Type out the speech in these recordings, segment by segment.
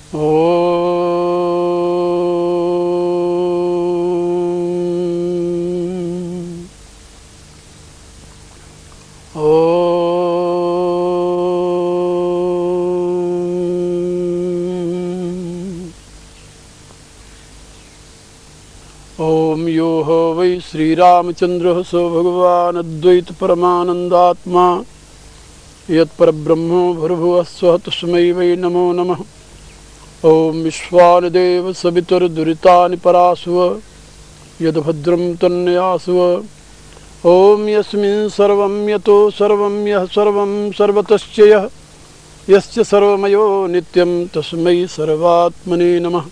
ओम यो ह वै श्रीरामचंद्रः स भगवान् अद्वैत परमानंदात्मा यत्परब्रह्मो भूर्भुवः स्वः तस्मै वै नमो नमः। ओम विश्वानदेव सवितुर्दुरितानि परासुव यद्भद्रं तन्यासुव। ओम यस्मिन् सर्वं यतो सर्वं यः सर्वं सर्वतश्च यः यस्य सर्वमयो नित्यं तस्मै सर्वात्मने नमः।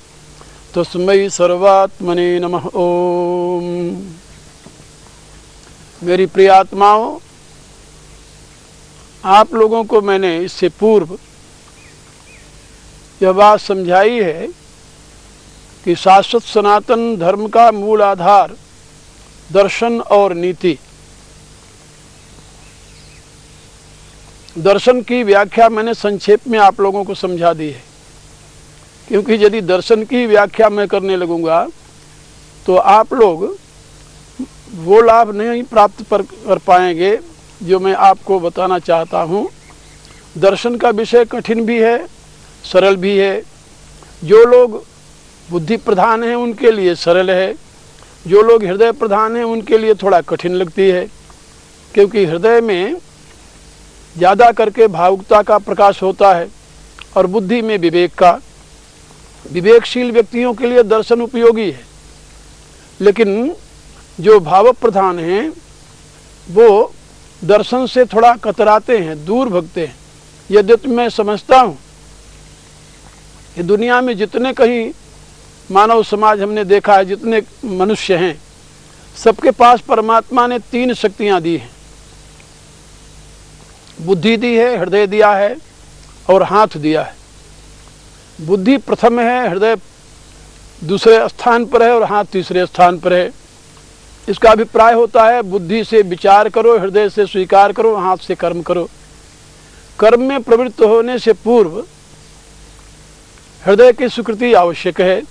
तस्मै सर्वात्मने नमः। ओम। मेरी प्रिय आत्माओं, आप लोगों को मैंने इससे पूर्व यह बात समझाई है कि शाश्वत सनातन धर्म का मूल आधार दर्शन और नीति। दर्शन की व्याख्या मैंने संक्षेप में आप लोगों को समझा दी है, क्योंकि यदि दर्शन की व्याख्या मैं करने लगूंगा तो आप लोग वो लाभ नहीं प्राप्त कर पाएंगे जो मैं आपको बताना चाहता हूँ। दर्शन का विषय कठिन भी है, सरल भी है। जो लोग बुद्धि प्रधान हैं उनके लिए सरल है, जो लोग हृदय प्रधान हैं उनके लिए थोड़ा कठिन लगती है, क्योंकि हृदय में ज़्यादा करके भावुकता का प्रकाश होता है और बुद्धि में विवेक का। विवेकशील व्यक्तियों के लिए दर्शन उपयोगी है, लेकिन जो भाव प्रधान हैं वो दर्शन से थोड़ा कतराते हैं, दूर भगते हैं। यद्यपि मैं समझता हूँ कि दुनिया में जितने कहीं मानव समाज हमने देखा है, जितने मनुष्य हैं, सबके पास परमात्मा ने तीन शक्तियाँ दी हैं। बुद्धि दी है, हृदय दिया है और हाथ दिया है। बुद्धि प्रथम है, हृदय दूसरे स्थान पर है और हाथ तीसरे स्थान पर है। इसका अभिप्राय होता है बुद्धि से विचार करो, हृदय से स्वीकार करो, हाथ से कर्म करो। कर्म में प्रवृत्त होने से पूर्व हृदय की स्वीकृति आवश्यक है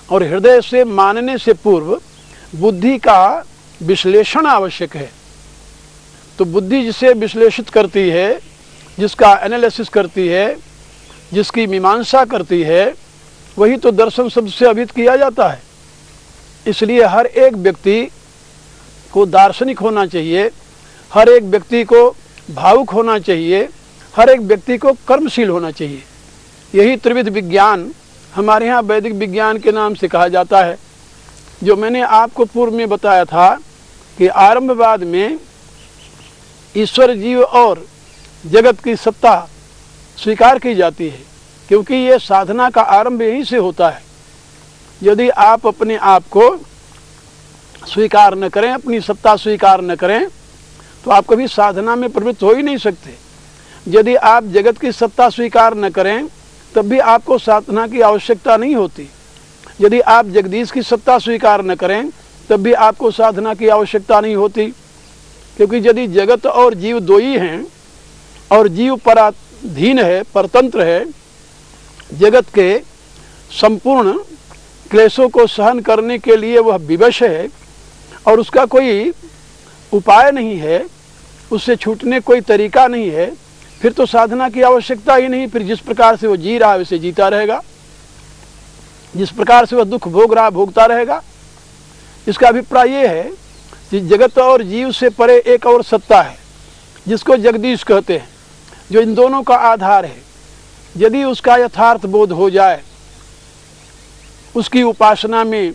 और हृदय से मानने से पूर्व बुद्धि का विश्लेषण आवश्यक है। तो बुद्धि जिसे विश्लेषित करती है, जिसका एनालिसिस करती है, जिसकी मीमांसा करती है, वही तो दर्शन शब्द से अभिहित किया जाता है। इसलिए हर एक व्यक्ति को दार्शनिक होना चाहिए, हर एक व्यक्ति को भावुक होना चाहिए, हर एक व्यक्ति को कर्मशील होना चाहिए। यही त्रिविध विज्ञान हमारे यहाँ वैदिक विज्ञान के नाम से कहा जाता है। जो मैंने आपको पूर्व में बताया था कि आरंभवाद में ईश्वर, जीव और जगत की सत्ता स्वीकार की जाती है, क्योंकि ये साधना का आरंभ यहीं से होता है। यदि आप अपने आप को स्वीकार न करें, अपनी सत्ता स्वीकार न करें, तो आप कभी साधना में प्रवृत्त हो ही नहीं सकते। यदि आप जगत की सत्ता स्वीकार न करें, तब भी आपको साधना की आवश्यकता नहीं होती। यदि आप जगदीश की सत्ता स्वीकार न करें, तब भी आपको साधना की आवश्यकता नहीं होती, क्योंकि यदि जगत और जीव दो ही हैं और जीव पराधीन है, परतंत्र है, जगत के संपूर्ण क्लेशों को सहन करने के लिए वह विवश है और उसका कोई उपाय नहीं है, उससे छूटने कोई तरीका नहीं है, फिर तो साधना की आवश्यकता ही नहीं। फिर जिस प्रकार से वो जी रहा है वैसे जीता रहेगा, जिस प्रकार से वह दुख भोग रहा भोगता रहेगा। इसका अभिप्राय ये है कि जगत और जीव से परे एक और सत्ता है जिसको जगदीश कहते हैं, जो इन दोनों का आधार है। यदि उसका यथार्थ बोध हो जाए, उसकी उपासना में,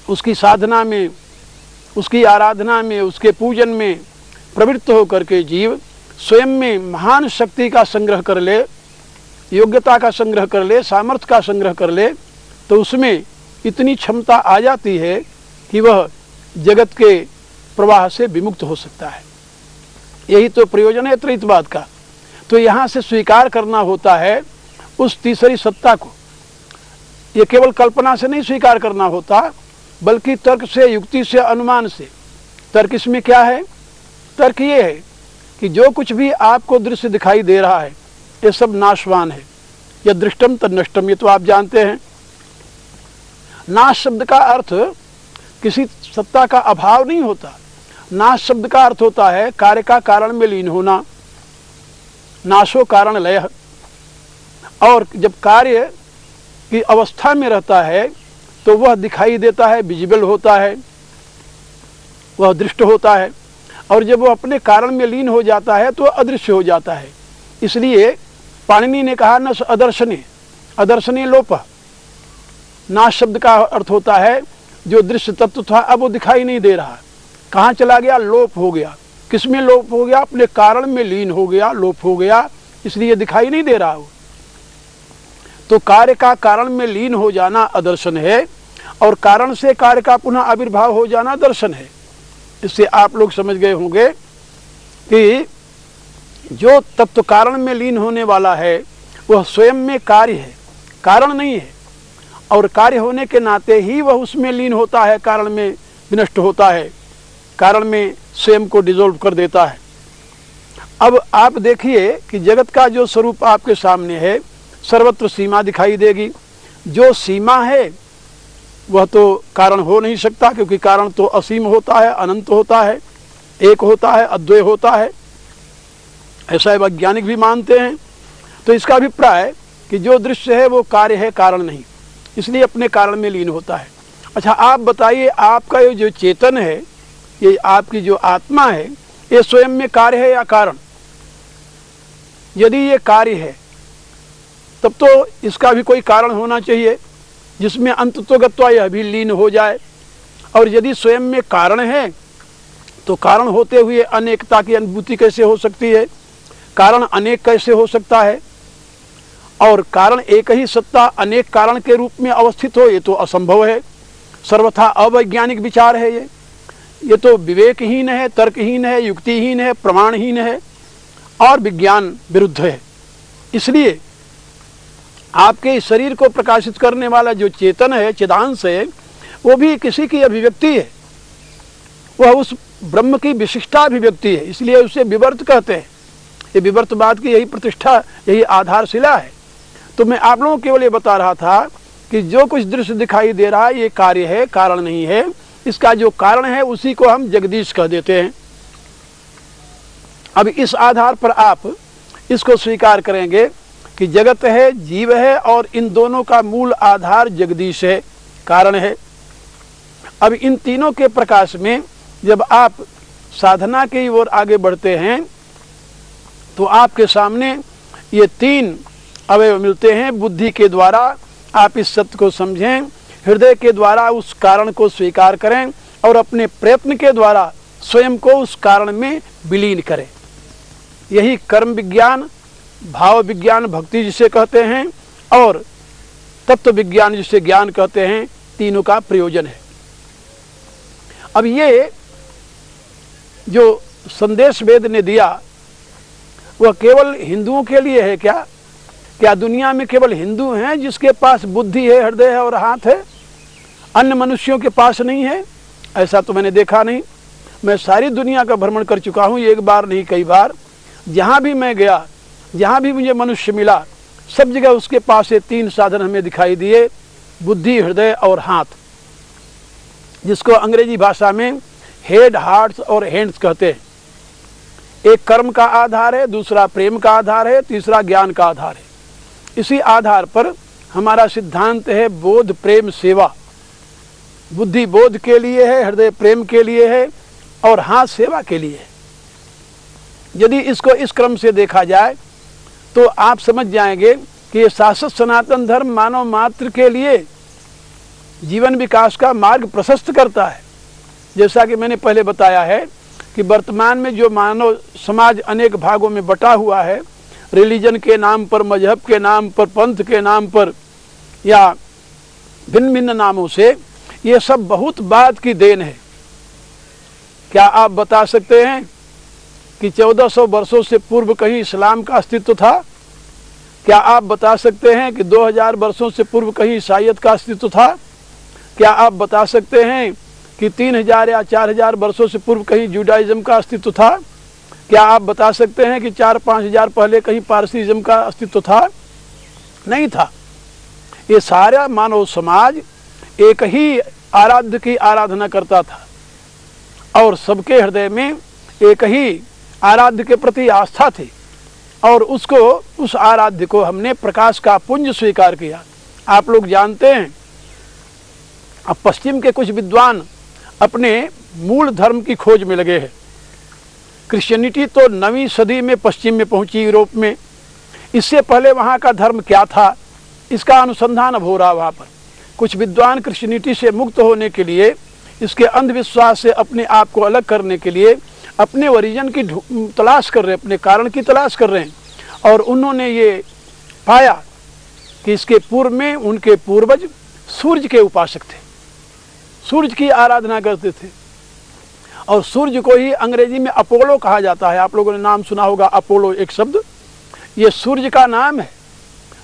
उसकी साधना में, उसकी आराधना में, उसके पूजन में प्रवृत्त होकर के जीव स्वयं में महान शक्ति का संग्रह कर ले, योग्यता का संग्रह कर ले, सामर्थ्य का संग्रह कर ले, तो उसमें इतनी क्षमता आ जाती है कि वह जगत के प्रवाह से विमुक्त हो सकता है। यही तो प्रयोजन है त्रैतवाद का। तो यहाँ से स्वीकार करना होता है उस तीसरी सत्ता को। ये केवल कल्पना से नहीं स्वीकार करना होता, बल्कि तर्क से, युक्ति से, अनुमान से। तर्क इसमें क्या है? तर्क ये है कि जो कुछ भी आपको दृश्य दिखाई दे रहा है ये सब नाशवान है, यद दृष्टम तद नष्टम, ये तो आप जानते हैं। नाश शब्द का अर्थ किसी सत्ता का अभाव नहीं होता। नाश शब्द का अर्थ होता है कार्य का कारण में लीन होना, नाशो कारण लय। और जब कार्य की अवस्था में रहता है तो वह दिखाई देता है, विजिबल होता है, वह दृष्ट होता है। और जब वह अपने कारण में लीन हो जाता है तो अदृश्य हो जाता है। इसलिए पाणिनि ने कहा न अदर्शने, अदर्शने लोप। नाश शब्द का अर्थ होता है जो दृश्य तत्व था अब वो दिखाई नहीं दे रहा, कहाँ चला गया, लोप हो गया। किसमें लोप हो गया? अपने कारण में लीन हो गया, लोप हो गया, इसलिए दिखाई नहीं दे रहा हो। तो कार्य का कारण में लीन हो जाना अदर्शन है, और कारण से कार्य का पुनः आविर्भाव हो जाना दर्शन है। इससे आप लोग समझ गए होंगे कि जो तत्व कारण में लीन होने वाला है वह स्वयं में कार्य है, कारण नहीं है। और कार्य होने के नाते ही वह उसमें लीन होता है, कारण में विनष्ट होता है, कारण में स्वयं को डिसॉल्व कर देता है। अब आप देखिए कि जगत का जो स्वरूप आपके सामने है, सर्वत्र सीमा दिखाई देगी। जो सीमा है वह तो कारण हो नहीं सकता, क्योंकि कारण तो असीम होता है, अनंत होता है, एक होता है, अद्वय होता है। ऐसा वैज्ञानिक भी मानते हैं। तो इसका अभिप्राय कि जो दृश्य है वो कार्य है, कारण नहीं, इसलिए अपने कारण में लीन होता है। अच्छा, आप बताइए, आपका ये जो चेतन है, ये आपकी जो आत्मा है, ये स्वयं में कार्य है या कारण? यदि ये कार्य है तब तो इसका भी कोई कारण होना चाहिए जिसमें अंततोगत्वा यह भी लीन हो जाए। और यदि स्वयं में कारण है तो कारण होते हुए अनेकता की अनुभूति कैसे हो सकती है? कारण अनेक कैसे हो सकता है? और कारण एक ही सत्ता अनेक कारण के रूप में अवस्थित हो, ये तो असंभव है, सर्वथा अवैज्ञानिक विचार है। ये तो विवेकहीन है, तर्कहीन है, युक्तिहीन है, प्रमाणहीन है और विज्ञान विरुद्ध है। इसलिए आपके इस शरीर को प्रकाशित करने वाला जो चेतन है, चिदांश है, वो भी किसी की अभिव्यक्ति है, वह उस ब्रह्म की विशिष्टा अभिव्यक्ति है, इसलिए उसे विवर्त कहते हैं। ये विवर्तवाद की यही प्रतिष्ठा, यही आधारशिला है। तो मैं आप लोगों को केवल ये बता रहा था कि जो कुछ दृश्य दिखाई दे रहा है ये कार्य है, कारण नहीं है। इसका जो कारण है उसी को हम जगदीश कह देते हैं। अब इस आधार पर आप इसको स्वीकार करेंगे कि जगत है, जीव है, और इन दोनों का मूल आधार जगदीश है, कारण है। अब इन तीनों के प्रकाश में जब आप साधना की ओर आगे बढ़ते हैं तो आपके सामने ये तीन अवयव मिलते हैं। बुद्धि के द्वारा आप इस सत्य को समझें, हृदय के द्वारा उस कारण को स्वीकार करें, और अपने प्रयत्न के द्वारा स्वयं को उस कारण में विलीन करें। यही कर्म विज्ञान, भाव विज्ञान भक्ति जिसे कहते हैं, और तत्व विज्ञान जिसे ज्ञान कहते हैं, तीनों का प्रयोजन है। अब ये जो संदेश वेद ने दिया वह केवल हिंदुओं के लिए है क्या? क्या दुनिया में केवल हिंदू हैं जिसके पास बुद्धि है, हृदय है और हाथ है, अन्य मनुष्यों के पास नहीं है? ऐसा तो मैंने देखा नहीं। मैं सारी दुनिया का भ्रमण कर चुका हूँ, एक बार नहीं कई बार। जहाँ भी मैं गया, जहाँ भी मुझे मनुष्य मिला, सब जगह उसके पास ये तीन साधन हमें दिखाई दिए, बुद्धि, हृदय और हाथ, जिसको अंग्रेजी भाषा में हेड, हार्ट और हैंड्स कहते हैं। एक कर्म का आधार है, दूसरा प्रेम का आधार है, तीसरा ज्ञान का आधार है। इसी आधार पर हमारा सिद्धांत है बोध, प्रेम, सेवा। बुद्धि बोध के लिए है, हृदय प्रेम के लिए है और हाथ सेवा के लिए है। यदि इसको इस क्रम से देखा जाए तो आप समझ जाएंगे कि ये शाश्वत सनातन धर्म मानव मात्र के लिए जीवन विकास का मार्ग प्रशस्त करता है। जैसा कि मैंने पहले बताया है कि वर्तमान में जो मानव समाज अनेक भागों में बटा हुआ है, रिलीजन के नाम पर, मजहब के नाम पर, पंथ के नाम पर या भिन्न भिन्न नामों से, ये सब बहुत बाद की देन है। क्या आप बता सकते हैं कि 1400 वर्षों से पूर्व कहीं इस्लाम का अस्तित्व था? क्या आप बता सकते हैं कि 2000 वर्षों से पूर्व कहीं ईसाईयत का अस्तित्व था? क्या आप बता सकते हैं कि 3000 या 4000 वर्षों से पूर्व कहीं जुडाइज्म का अस्तित्व था? क्या आप बता सकते हैं कि 4-5 हजार पहले कहीं पारसीइज्म का अस्तित्व था? नहीं था। ये सारा मानव समाज एक ही आराध्य की आराधना करता था और सबके हृदय में एक ही आराध्य के प्रति आस्था थी और उस आराध्य को हमने प्रकाश का पुंज स्वीकार किया। आप लोग जानते हैं, अब पश्चिम के कुछ विद्वान अपने मूल धर्म की खोज में लगे हैं। क्रिश्चियनिटी तो 9वीं सदी में पश्चिम में पहुंची, यूरोप में। इससे पहले वहाँ का धर्म क्या था, इसका अनुसंधान अब हो रहा। वहाँ पर कुछ विद्वान क्रिश्चियनिटी से मुक्त होने के लिए, इसके अंधविश्वास से अपने आप को अलग करने के लिए अपने ओरिजिन की तलाश कर रहे हैं, अपने कारण की तलाश कर रहे हैं। और उन्होंने ये पाया कि इसके पूर्व में उनके पूर्वज सूर्य के उपासक थे, सूर्य की आराधना करते थे और सूर्य को ही अंग्रेजी में अपोलो कहा जाता है। आप लोगों ने नाम सुना होगा, अपोलो एक शब्द, ये सूर्य का नाम है।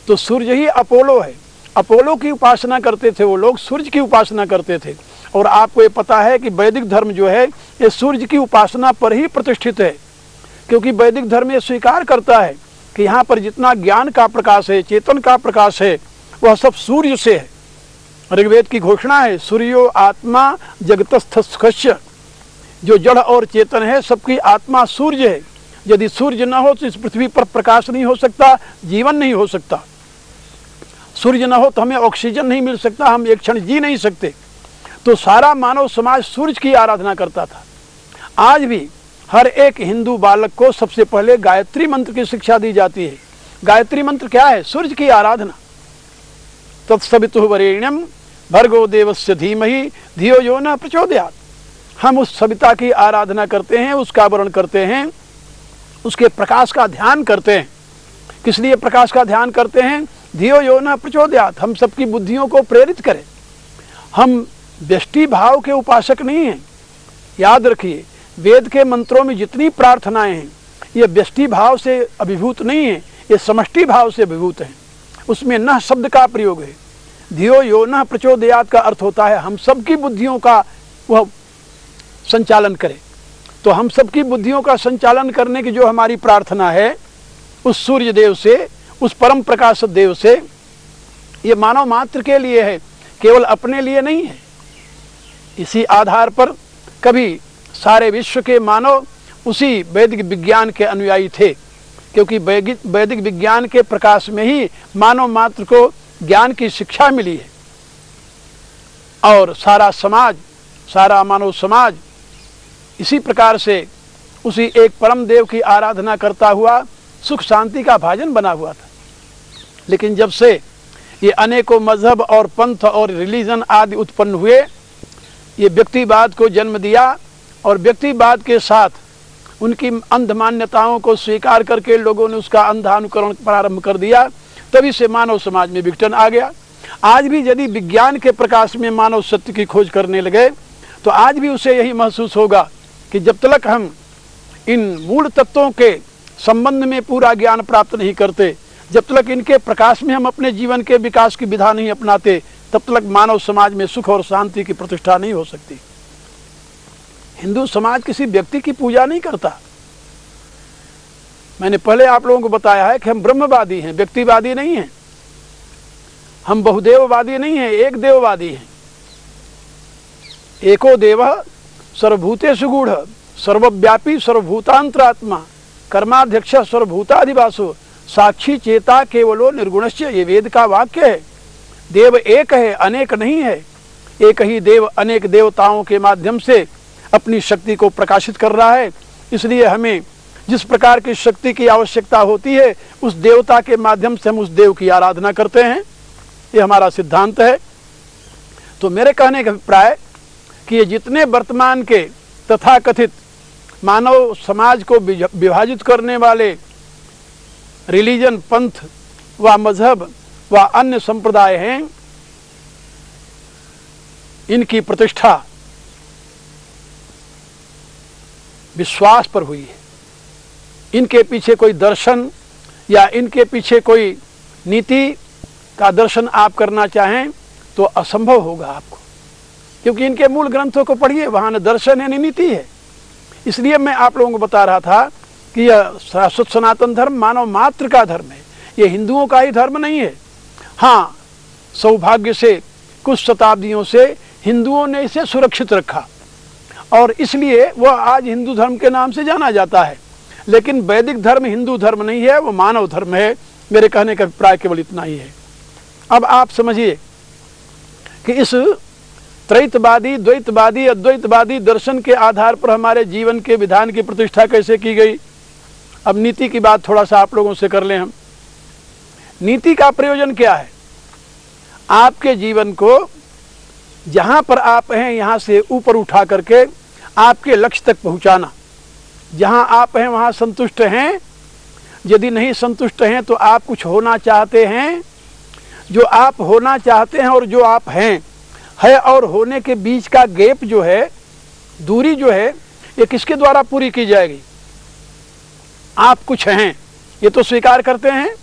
तो सूर्य ही अपोलो है। अपोलो की उपासना करते थे वो लोग, सूर्य की उपासना करते थे। और आपको ये पता है कि वैदिक धर्म जो है ये सूर्य की उपासना पर ही प्रतिष्ठित है, क्योंकि वैदिक धर्म ये स्वीकार करता है कि यहाँ पर जितना ज्ञान का प्रकाश है, चेतन का प्रकाश है, वह सब सूर्य से है। ऋग्वेद की घोषणा है, सूर्यो आत्मा जगतस्थस्य, जो जड़ और चेतन है सबकी आत्मा सूर्य है। यदि सूर्य न हो तो इस पृथ्वी पर प्रकाश नहीं हो सकता, जीवन नहीं हो सकता। सूर्य न हो तो हमें ऑक्सीजन नहीं मिल सकता, हम एक क्षण जी नहीं सकते। तो सारा मानव समाज सूर्य की आराधना करता था। आज भी हर एक हिंदू बालक को सबसे पहले गायत्री मंत्र की शिक्षा दी जाती है। गायत्री मंत्र क्या है? सूर्य की आराधना। तत्सवितुः वरेण्यं भर्गो देवस्य धीमहि धियो यो न प्रचोदयात्। हम उस सविता की आराधना करते हैं, उसका वर्ण करते हैं, उसके प्रकाश का ध्यान करते हैं। किस लिए प्रकाश का ध्यान करते हैं? धियो यो न प्रचोदयात्, हम सबकी बुद्धियों को प्रेरित करें। हम व्यष्टि भाव के उपासक नहीं हैं। याद रखिए, वेद के मंत्रों में जितनी प्रार्थनाएं हैं ये व्यष्टि भाव से अभिभूत नहीं है, ये समष्टि भाव से अभिभूत हैं। उसमें न शब्द का प्रयोग है। धियो यो न प्रचोदयात् का अर्थ होता है हम सबकी बुद्धियों का वह संचालन करें। तो हम सबकी बुद्धियों का संचालन करने की जो हमारी प्रार्थना है उस सूर्य देव से, उस परम प्रकाश देव से, ये मानव मात्र के लिए है, केवल अपने लिए नहीं है। इसी आधार पर कभी सारे विश्व के मानव उसी वैदिक विज्ञान के अनुयायी थे, क्योंकि वैदिक विज्ञान के प्रकाश में ही मानव मात्र को ज्ञान की शिक्षा मिली है। और सारा समाज, सारा मानव समाज इसी प्रकार से उसी एक परम देव की आराधना करता हुआ सुख शांति का भाजन बना हुआ था। लेकिन जब से ये अनेकों मजहब और पंथ और रिलीजन आदि उत्पन्न हुए, ये व्यक्तिवाद को जन्म दिया और व्यक्तिवाद के साथ उनकी अंध मान्यताओं को स्वीकार करके लोगों ने उसका अंधानुकरण प्रारंभ कर दिया, तभी से मानव समाज में विघटन आ गया। आज भी यदि विज्ञान के प्रकाश में मानव सत्य की खोज करने लगे तो आज भी उसे यही महसूस होगा कि जब तक हम इन मूल तत्वों के संबंध में पूरा ज्ञान प्राप्त नहीं करते, जब तक इनके प्रकाश में हम अपने जीवन के विकास की विधा नहीं अपनाते, तब तक मानव समाज में सुख और शांति की प्रतिष्ठा नहीं हो सकती। हिंदू समाज किसी व्यक्ति की पूजा नहीं करता। मैंने पहले आप लोगों को बताया है कि हम ब्रह्मवादी हैं, व्यक्तिवादी नहीं हैं। हम बहुदेववादी नहीं हैं, एक देववादी हैं। एको देवः सर्वभूतेषु गूढ़ः सर्वव्यापी सर्वभूतांतरात्मा कर्माध्यक्ष सर्वभूताधिवासो साक्षी चेता केवलो निर्गुणस्य, ये वेद का वाक्य है। देव एक है, अनेक नहीं है। एक ही देव अनेक देवताओं के माध्यम से अपनी शक्ति को प्रकाशित कर रहा है। इसलिए हमें जिस प्रकार की शक्ति की आवश्यकता होती है उस देवता के माध्यम से हम उस देव की आराधना करते हैं। ये हमारा सिद्धांत है। तो मेरे कहने का अभिप्राय कि ये जितने वर्तमान के तथाकथित मानव समाज को विभाजित करने वाले रिलीजन, पंथ व मजहब व अन्य संप्रदाय हैं, इनकी प्रतिष्ठा विश्वास पर हुई है। इनके पीछे कोई दर्शन या इनके पीछे कोई नीति का दर्शन आप करना चाहें तो असंभव होगा आपको, क्योंकि इनके मूल ग्रंथों को पढ़िए, वहां न दर्शन है न नीति है। इसलिए मैं आप लोगों को बता रहा था कि यह शाश्वत सनातन धर्म मानव मात्र का धर्म है, ये हिंदुओं का ही धर्म नहीं है। हाँ, सौभाग्य से कुछ शताब्दियों से हिंदुओं ने इसे सुरक्षित रखा और इसलिए वह आज हिंदू धर्म के नाम से जाना जाता है। लेकिन वैदिक धर्म हिंदू धर्म नहीं है, वो मानव धर्म है। मेरे कहने का अभिप्राय केवल इतना ही है। अब आप समझिए कि इस त्रैतवादी, द्वैतवादी, अद्वैतवादी दर्शन के आधार पर हमारे जीवन के विधान की प्रतिष्ठा कैसे की गई। अब नीति की बात थोड़ा सा आप लोगों से कर लें हम। नीति का प्रयोजन क्या है? आपके जीवन को जहाँ पर आप हैं यहाँ से ऊपर उठा करके आपके लक्ष्य तक पहुँचाना। जहाँ आप हैं वहाँ संतुष्ट हैं, यदि नहीं संतुष्ट हैं तो आप कुछ होना चाहते हैं। जो आप होना चाहते हैं और जो आप हैं, है और होने के बीच का गैप जो है, दूरी जो है, ये किसके द्वारा पूरी की जाएगी? आप कुछ हैं ये तो स्वीकार करते हैं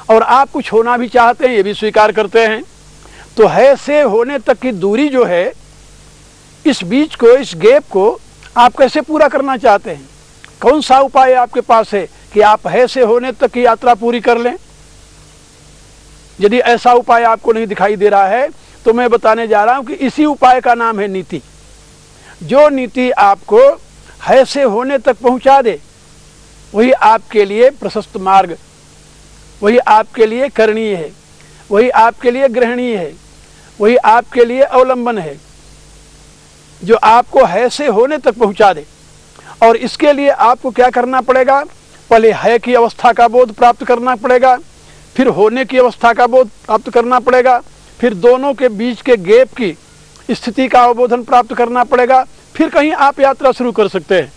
और आप कुछ होना भी चाहते हैं, ये भी स्वीकार करते हैं। तो है से होने तक की दूरी जो है, इस बीच को, इस गैप को आप कैसे पूरा करना चाहते हैं? कौन सा उपाय आपके पास है कि आप है से होने तक की यात्रा पूरी कर लें? यदि ऐसा उपाय आपको नहीं दिखाई दे रहा है तो मैं बताने जा रहा हूं कि इसी उपाय का नाम है नीति। जो नीति आपको है से होने तक पहुंचा दे, वही आपके लिए प्रशस्त मार्ग, वही आपके लिए करणीय है, वही आपके लिए ग्रहणीय है, वही आपके लिए अवलंबन है, जो आपको है से होने तक पहुंचा दे। और इसके लिए आपको क्या करना पड़ेगा? पहले है की अवस्था का बोध प्राप्त करना पड़ेगा, फिर होने की अवस्था का बोध प्राप्त करना पड़ेगा, फिर दोनों के बीच के गैप की स्थिति का अवबोधन प्राप्त करना पड़ेगा, फिर कहीं आप यात्रा शुरू कर सकते हैं।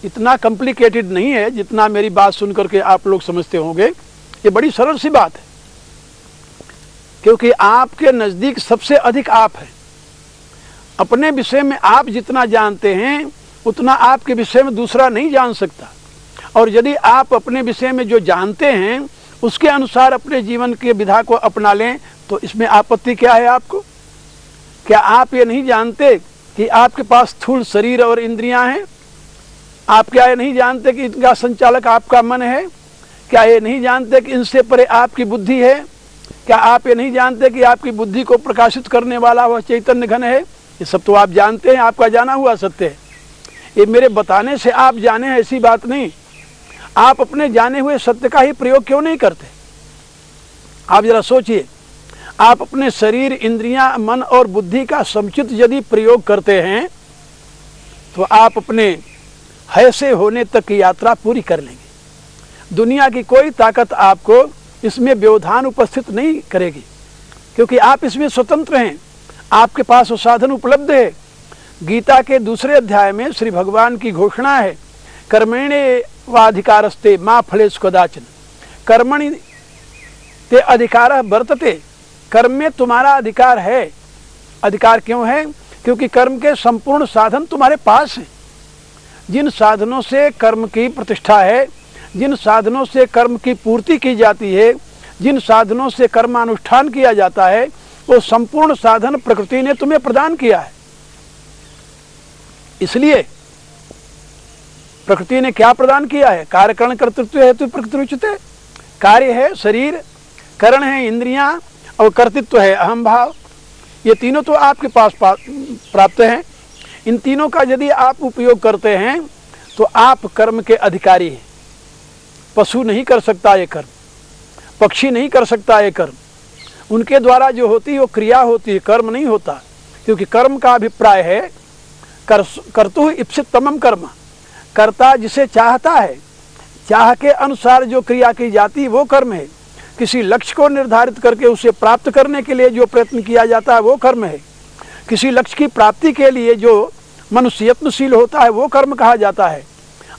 इतना कॉम्प्लिकेटेड नहीं है जितना मेरी बात सुनकर के आप लोग समझते होंगे। ये बड़ी सरल सी बात है, क्योंकि आपके नज़दीक सबसे अधिक आप है। अपने विषय में आप जितना जानते हैं उतना आपके विषय में दूसरा नहीं जान सकता। और यदि आप अपने विषय में जो जानते हैं उसके अनुसार अपने जीवन के विधा को अपना लें तो इसमें आपत्ति क्या है आपको? क्या आप ये नहीं जानते कि आपके पास स्थूल शरीर और इंद्रियां हैं? आप क्या ये नहीं जानते कि इनका संचालक आपका मन है? क्या ये नहीं जानते कि इनसे परे आपकी बुद्धि है? क्या आप ये नहीं जानते कि आपकी बुद्धि को प्रकाशित करने वाला वह चैतन्य घन है? ये सब तो आप जानते हैं, आपका जाना हुआ सत्य है। ये मेरे बताने से आप जाने हैं ऐसी बात नहीं। आप अपने जाने हुए सत्य का ही प्रयोग क्यों नहीं करते? आप जरा सोचिए, आप अपने शरीर, इंद्रियां, मन और बुद्धि का समुचित यदि प्रयोग करते हैं तो आप अपने है से होने तक की यात्रा पूरी कर लेंगे। दुनिया की कोई ताकत आपको इसमें व्यवधान उपस्थित नहीं करेगी, क्योंकि आप इसमें स्वतंत्र हैं। आपके पास वो साधन उपलब्ध है। गीता के दूसरे अध्याय में श्री भगवान की घोषणा है, कर्मण्येवाधिकारस्ते मा फलेषु कदाचन। कर्मणि ते अधिकारः वर्तते। कर्म में तुम्हारा अधिकार है। अधिकार क्यों है? क्योंकि कर्म के संपूर्ण साधन तुम्हारे पास हैं। जिन साधनों से कर्म की प्रतिष्ठा है, जिन साधनों से कर्म की पूर्ति की जाती है, जिन साधनों से कर्मानुष्ठान किया जाता है, वो संपूर्ण साधन प्रकृति ने तुम्हें प्रदान किया है। इसलिए प्रकृति ने क्या प्रदान किया है? कार्यकरण कर्तृत्व हेतु प्रकृति उचिते। कार्य है शरीर, करण है इंद्रियां और कर्तृत्व है अहम भाव। ये तीनों तो आपके पास प्राप्त हैं। इन तीनों का यदि आप उपयोग करते हैं तो आप कर्म के अधिकारी हैं। पशु नहीं कर सकता ये कर्म, पक्षी नहीं कर सकता ये कर्म। उनके द्वारा जो होती है वो क्रिया होती है, कर्म नहीं होता। क्योंकि कर्म का अभिप्राय है कर्तुः इप्सित तमम कर्म। कर्ता जिसे चाहता है, चाह के अनुसार जो क्रिया की जाती है वो कर्म है। किसी लक्ष्य को निर्धारित करके उसे प्राप्त करने के लिए जो प्रयत्न किया जाता है वो कर्म है। किसी लक्ष्य की प्राप्ति के लिए जो मनुष्य यत्नशील होता है वो कर्म कहा जाता है।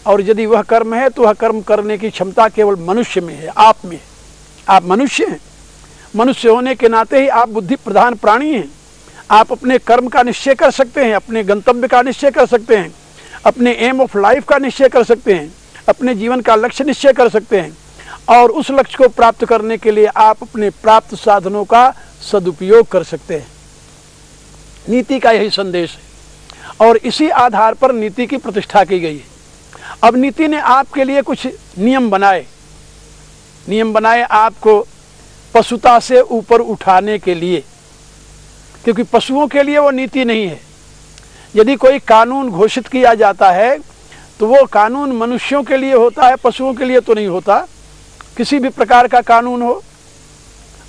और यदि वह कर्म है तो वह कर्म करने की क्षमता केवल मनुष्य में है, आप में है। आप मनुष्य हैं। मनुष्य होने के नाते ही आप बुद्धि प्रधान प्राणी हैं। आप अपने कर्म का निश्चय कर सकते हैं, अपने गंतव्य का निश्चय कर सकते हैं, अपने एम ऑफ लाइफ का निश्चय कर सकते हैं, अपने जीवन का लक्ष्य निश्चय कर सकते हैं। और उस लक्ष्य को प्राप्त करने के लिए आप अपने प्राप्त साधनों का सदुपयोग कर सकते हैं। नीति का यही संदेश है और इसी आधार पर नीति की प्रतिष्ठा की गई है। अब नीति ने आपके लिए कुछ नियम बनाए। नियम बनाए आपको पशुता से ऊपर उठाने के लिए, क्योंकि पशुओं के लिए वो नीति नहीं है। यदि कोई कानून घोषित किया जाता है तो वो कानून मनुष्यों के लिए होता है, पशुओं के लिए तो नहीं होता। किसी भी प्रकार का कानून हो,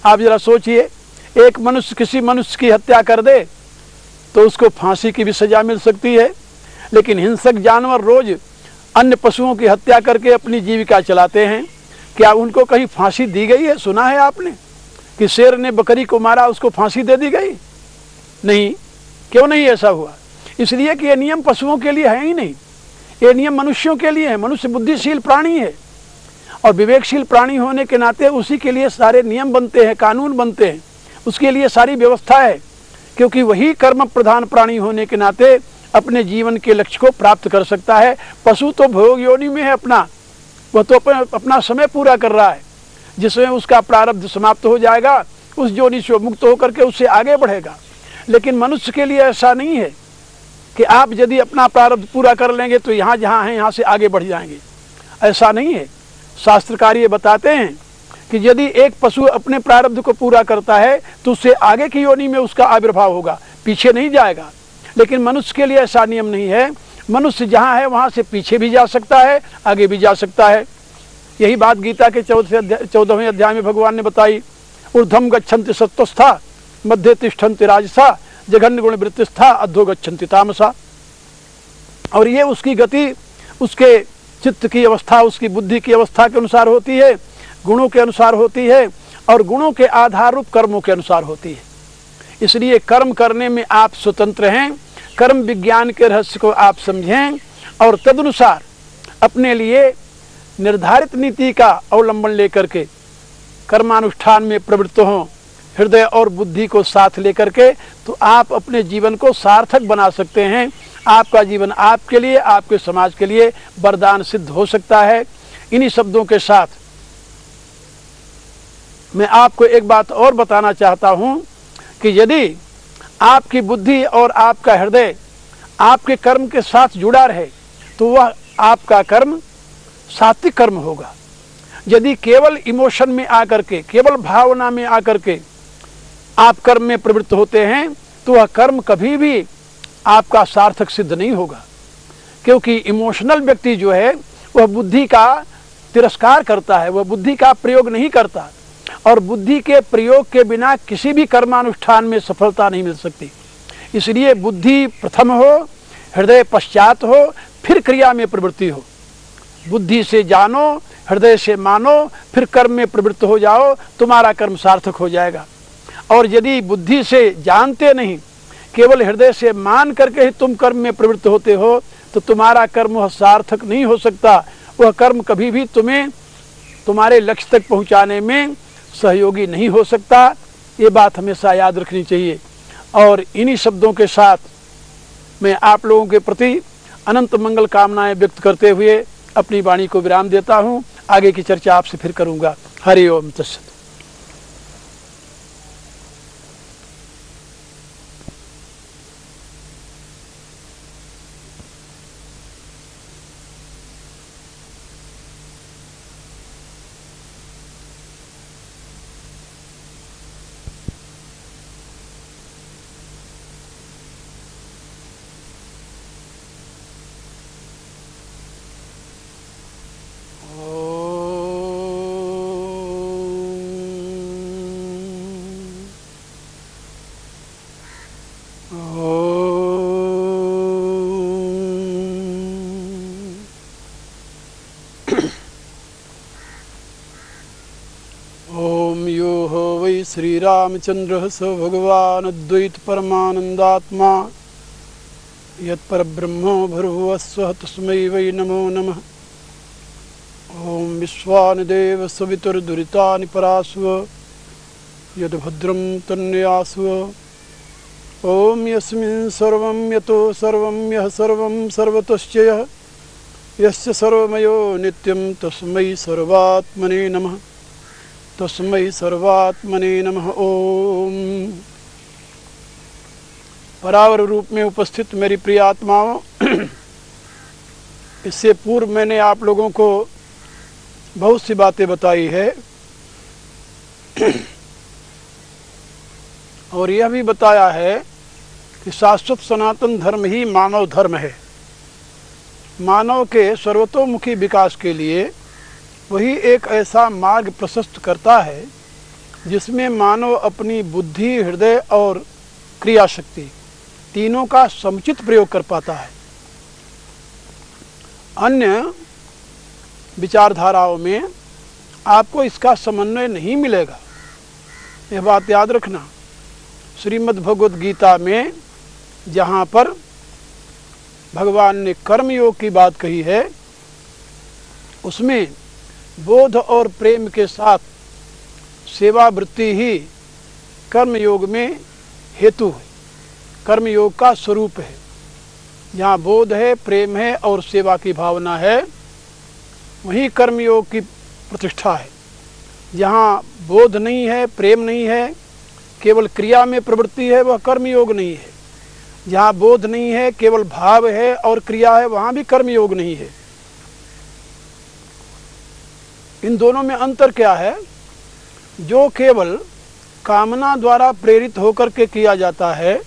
आप जरा सोचिए, एक मनुष्य किसी मनुष्य की हत्या कर दे तो उसको फांसी की भी सजा मिल सकती है, लेकिन हिंसक जानवर रोज अन्य पशुओं की हत्या करके अपनी जीविका चलाते हैं। क्या उनको कहीं फांसी दी गई है? सुना है आपने कि शेर ने बकरी को मारा, उसको फांसी दे दी गई? नहीं। क्यों नहीं ऐसा हुआ? इसलिए कि ये नियम पशुओं के लिए है ही नहीं, ये नियम मनुष्यों के लिए है। मनुष्य बुद्धिशील प्राणी है और विवेकशील प्राणी होने के नाते उसी के लिए सारे नियम बनते हैं, कानून बनते हैं, उसके लिए सारी व्यवस्था है, क्योंकि वही कर्म प्रधान प्राणी होने के नाते अपने जीवन के लक्ष्य को प्राप्त कर सकता है। पशु तो भोग योनि में है अपना, वह तो अपना समय पूरा कर रहा है, जिसमें उसका प्रारब्ध समाप्त हो जाएगा, उस योनि से मुक्त होकर के उससे आगे बढ़ेगा। लेकिन मनुष्य के लिए ऐसा नहीं है कि आप यदि अपना प्रारब्ध पूरा कर लेंगे तो यहाँ जहाँ हैं यहाँ से आगे बढ़ जाएंगे, ऐसा नहीं है। शास्त्रकार ये बताते हैं कि यदि एक पशु अपने प्रारब्ध को पूरा करता है तो उससे आगे की योनि में उसका आविर्भाव होगा, पीछे नहीं जाएगा। लेकिन मनुष्य के लिए ऐसा नियम नहीं है। मनुष्य जहाँ है वहाँ से पीछे भी जा सकता है, आगे भी जा सकता है। यही बात गीता के 14वें अध्याय में भगवान ने बताई। ऊर्ध्वम गच्छन्ति सत्त्वस्था, मध्य तिष्ठन्ति राजसा, जघन्य गुण वृत्तिस्था, अधो गच्छन्ति तामसा। और ये उसकी गति उसके चित्त की अवस्था, उसकी बुद्धि की अवस्था के अनुसार होती है, गुणों के अनुसार होती है और गुणों के आधार रूप कर्मों के अनुसार होती है। इसलिए कर्म करने में आप स्वतंत्र हैं। कर्म विज्ञान के रहस्य को आप समझें और तदनुसार अपने लिए निर्धारित नीति का अवलंबन लेकर के कर्मानुष्ठान में प्रवृत्त हों, हृदय और बुद्धि को साथ लेकर के, तो आप अपने जीवन को सार्थक बना सकते हैं। आपका जीवन आपके लिए, आपके समाज के लिए वरदान सिद्ध हो सकता है। इन्हीं शब्दों के साथ मैं आपको एक बात और बताना चाहता हूं कि यदि आपकी बुद्धि और आपका हृदय आपके कर्म के साथ जुड़ा रहे तो वह आपका कर्म सात्विक कर्म होगा। यदि केवल इमोशन में आकर के, केवल भावना में आकर के आप कर्म में प्रवृत्त होते हैं तो वह कर्म कभी भी आपका सार्थक सिद्ध नहीं होगा, क्योंकि इमोशनल व्यक्ति जो है वह बुद्धि का तिरस्कार करता है, वह बुद्धि का प्रयोग नहीं करता, और बुद्धि के प्रयोग के बिना किसी भी कर्मानुष्ठान में सफलता नहीं मिल सकती। इसलिए बुद्धि प्रथम हो, हृदय पश्चात हो, फिर क्रिया में प्रवृत्ति हो। बुद्धि से जानो, हृदय से मानो, फिर कर्म में प्रवृत्त हो जाओ, तुम्हारा कर्म सार्थक हो जाएगा। और यदि बुद्धि से जानते नहीं, केवल हृदय से मान करके ही तुम कर्म में प्रवृत्त होते हो, तो तुम्हारा कर्म वह सार्थक नहीं हो सकता। वह कर्म कभी भी तुम्हें तुम्हारे लक्ष्य तक पहुंचाने में सहयोगी नहीं हो सकता। ये बात हमेशा याद रखनी चाहिए। और इन्हीं शब्दों के साथ मैं आप लोगों के प्रति अनंत मंगल कामनाएं व्यक्त करते हुए अपनी वाणी को विराम देता हूँ। आगे की चर्चा आपसे फिर करूँगा। हरि ओम तत्सत। श्री रामचंद्र स भगवान अद्वैत परमानंदात्मा यत्पर ब्रह्म भर्भुवस्वः तस्मै वै नमो नमः। ओम विश्वानिदेव सवितुर्दुरितानि परास्व यद्भद्रं तन्यास्व। ओम यस्मिन् सर्वं यतो सर्वं यः सर्वं सर्वतश्च यः यस्य सर्वमयो नित्यं तस्मै सर्वात्मने नमः। तस्मै सर्वात्मने नमः। ओम। परावर रूप में उपस्थित मेरी प्रिय आत्माओं, इससे पूर्व मैंने आप लोगों को बहुत सी बातें बताई है। और यह भी बताया है कि शाश्वत सनातन धर्म ही मानव धर्म है। मानव के सर्वतोमुखी विकास के लिए वही एक ऐसा मार्ग प्रशस्त करता है जिसमें मानव अपनी बुद्धि, हृदय और क्रिया शक्ति तीनों का समुचित प्रयोग कर पाता है। अन्य विचारधाराओं में आपको इसका समन्वय नहीं मिलेगा। यह बात याद रखना। श्रीमद् भगवद गीता में जहाँ पर भगवान ने कर्म योग की बात कही है, उसमें बोध और प्रेम के साथ सेवा वृत्ति ही कर्म योग में हेतु है, कर्म योग का स्वरूप है। जहाँ बोध है, प्रेम है और सेवा की भावना है, वहीं कर्म योग की प्रतिष्ठा है। जहाँ बोध नहीं है, प्रेम नहीं है, केवल क्रिया में प्रवृत्ति है, वह कर्म योग नहीं है। जहाँ बोध नहीं है, केवल भाव है और क्रिया है, वहाँ भी कर्म योग नहीं है। इन दोनों में अंतर क्या है? जो केवल कामना द्वारा प्रेरित होकर के किया जाता है,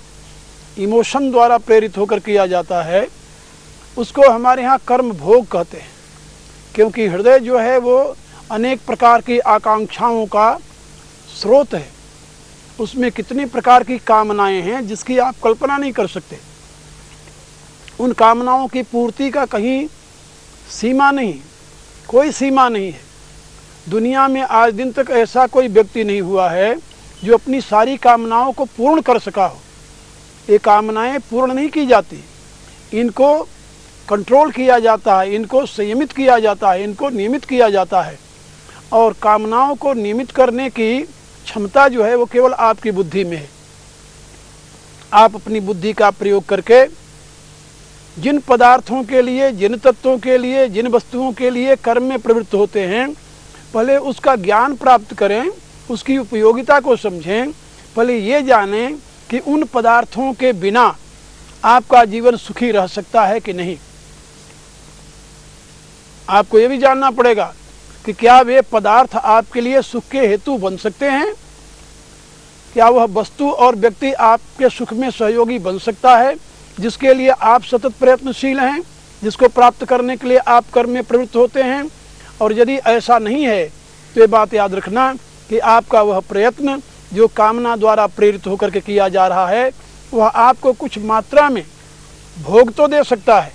इमोशन द्वारा प्रेरित होकर किया जाता है, उसको हमारे यहाँ कर्म भोग कहते हैं। क्योंकि हृदय जो है वो अनेक प्रकार की आकांक्षाओं का स्रोत है। उसमें कितनी प्रकार की कामनाएं हैं जिसकी आप कल्पना नहीं कर सकते। उन कामनाओं की पूर्ति का कहीं सीमा नहीं, कोई सीमा नहीं है। दुनिया में आज दिन तक ऐसा कोई व्यक्ति नहीं हुआ है जो अपनी सारी कामनाओं को पूर्ण कर सका हो। ये कामनाएं पूर्ण नहीं की जाती, इनको कंट्रोल किया जाता है, इनको संयमित किया जाता है, इनको नियमित किया जाता है। और कामनाओं को नियमित करने की क्षमता जो है वो केवल आपकी बुद्धि में है। आप अपनी बुद्धि का प्रयोग करके जिन पदार्थों के लिए, जिन तत्वों के लिए, जिन वस्तुओं के लिए कर्म में प्रवृत्त होते हैं, पहले उसका ज्ञान प्राप्त करें, उसकी उपयोगिता को समझें। पहले ये जानें कि उन पदार्थों के बिना आपका जीवन सुखी रह सकता है कि नहीं। आपको ये भी जानना पड़ेगा कि क्या वे पदार्थ आपके लिए सुख के हेतु बन सकते हैं? क्या वह वस्तु और व्यक्ति आपके सुख में सहयोगी बन सकता है, जिसके लिए आप सतत प्रयत्नशील हैं, जिसको प्राप्त करने के लिए आप कर्म में प्रवृत्त होते हैं? और यदि ऐसा नहीं है तो ये बात याद रखना कि आपका वह प्रयत्न जो कामना द्वारा प्रेरित होकर के किया जा रहा है, वह आपको कुछ मात्रा में भोग तो दे सकता है,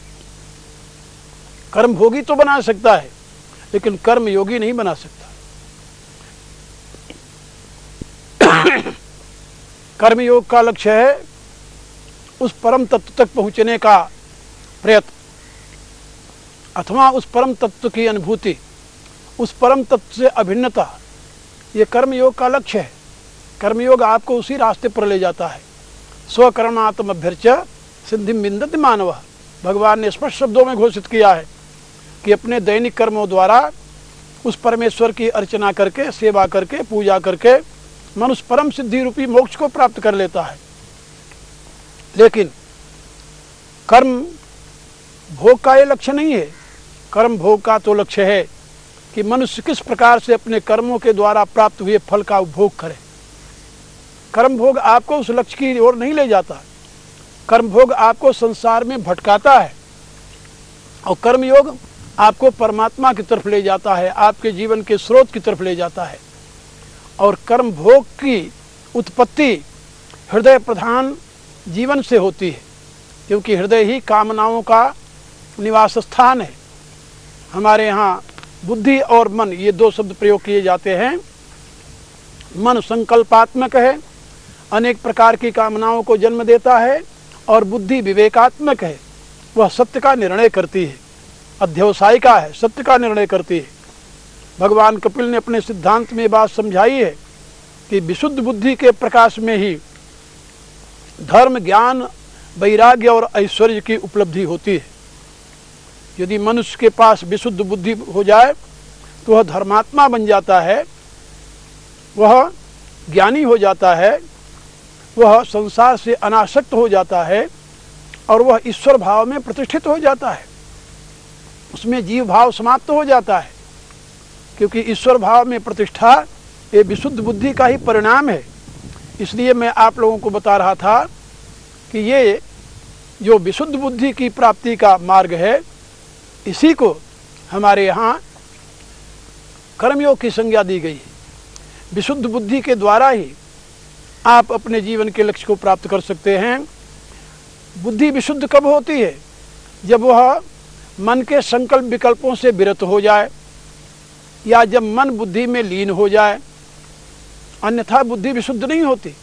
कर्म भोगी तो बना सकता है, लेकिन कर्म योगी नहीं बना सकता। कर्म योग का लक्ष्य है उस परम तत्व तक पहुंचने का प्रयत्न, अथवा उस परम तत्व की अनुभूति, उस परम तत्व से अभिन्नता। ये कर्म योग का लक्ष्य है। कर्मयोग आपको उसी रास्ते पर ले जाता है। स्वकर्मात्म अभ्यर्च सिद्धिं विन्दति मानवः। भगवान ने स्पष्ट शब्दों में घोषित किया है कि अपने दैनिक कर्मों द्वारा उस परमेश्वर की अर्चना करके, सेवा करके, पूजा करके मनुष्य परम सिद्धि रूपी मोक्ष को प्राप्त कर लेता है। लेकिन कर्म भोग का ये लक्ष्य नहीं है। कर्म भोग का तो लक्ष्य है कि मनुष्य किस प्रकार से अपने कर्मों के द्वारा प्राप्त हुए फल का उपभोग करे। कर्म भोग आपको उस लक्ष्य की ओर नहीं ले जाता। कर्म भोग आपको संसार में भटकाता है और कर्म योग आपको परमात्मा की तरफ ले जाता है, आपके जीवन के स्रोत की तरफ ले जाता है। और कर्म भोग की उत्पत्ति हृदय प्रधान जीवन से होती है, क्योंकि हृदय ही कामनाओं का निवास स्थान है। हमारे यहाँ बुद्धि और मन ये दो शब्द प्रयोग किए जाते हैं। मन संकल्पात्मक है, अनेक प्रकार की कामनाओं को जन्म देता है, और बुद्धि विवेकात्मक है, वह सत्य का निर्णय करती है, अध्यवसायिका है, सत्य का निर्णय करती है। भगवान कपिल ने अपने सिद्धांत में बात समझाई है कि विशुद्ध बुद्धि के प्रकाश में ही धर्म, ज्ञान, वैराग्य और ऐश्वर्य की उपलब्धि होती है। यदि मनुष्य के पास विशुद्ध बुद्धि हो जाए तो वह धर्मात्मा बन जाता है, वह ज्ञानी हो जाता है, वह संसार से अनासक्त हो जाता है और वह ईश्वर भाव में प्रतिष्ठित हो जाता है। उसमें जीव भाव समाप्त हो जाता है, क्योंकि ईश्वर भाव में प्रतिष्ठा ये विशुद्ध बुद्धि का ही परिणाम है। इसलिए मैं आप लोगों को बता रहा था कि ये जो विशुद्ध बुद्धि की प्राप्ति का मार्ग है, इसी को हमारे यहाँ कर्मयोग की संज्ञा दी गई है। विशुद्ध बुद्धि के द्वारा ही आप अपने जीवन के लक्ष्य को प्राप्त कर सकते हैं। बुद्धि विशुद्ध कब होती है? जब वह मन के संकल्प विकल्पों से विरत हो जाए, या जब मन बुद्धि में लीन हो जाए, अन्यथा बुद्धि विशुद्ध नहीं होती।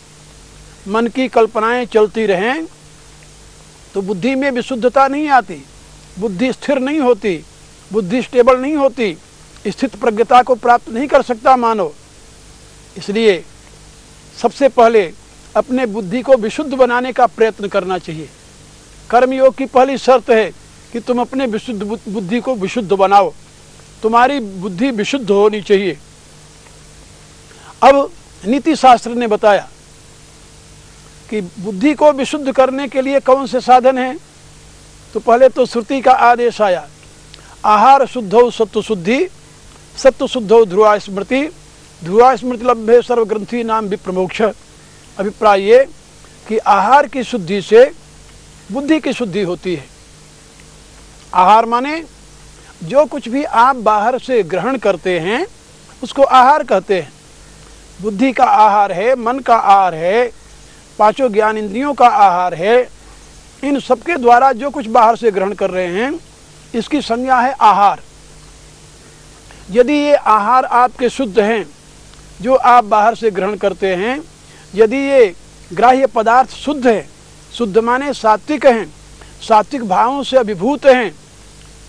मन की कल्पनाएं चलती रहें तो बुद्धि में विशुद्धता नहीं आती, बुद्धि स्थिर नहीं होती, बुद्धि स्टेबल नहीं होती, स्थित प्रज्ञता को प्राप्त नहीं कर सकता मानव। इसलिए सबसे पहले अपने बुद्धि को विशुद्ध बनाने का प्रयत्न करना चाहिए। कर्मयोग की पहली शर्त है कि तुम अपने विशुद्ध बुद्धि को विशुद्ध बनाओ। तुम्हारी बुद्धि विशुद्ध होनी चाहिए। अब नीति शास्त्र ने बताया कि बुद्धि को विशुद्ध करने के लिए कौन से साधन हैं। तो पहले तो श्रुति का आदेश आया, आहार शुद्धौ सत्व शुद्धि, सत्व शुद्धौ ध्रुवा स्मृति, ध्रुवा स्मृति लभ्ये सर्वग्रंथि नाम विप्रमोक्ष। अभिप्राय ये कि आहार की शुद्धि से बुद्धि की शुद्धि होती है। आहार माने जो कुछ भी आप बाहर से ग्रहण करते हैं उसको आहार कहते हैं। बुद्धि का आहार है, मन का आहार है, पांचों ज्ञान इंद्रियों का आहार है। इन सबके द्वारा जो कुछ बाहर से ग्रहण कर रहे हैं इसकी संज्ञा है आहार। यदि ये आहार आपके शुद्ध हैं, जो आप बाहर से ग्रहण करते हैं, यदि ये ग्राह्य पदार्थ शुद्ध है, शुद्ध माने सात्विक हैं, सात्विक भावों से अभिभूत हैं,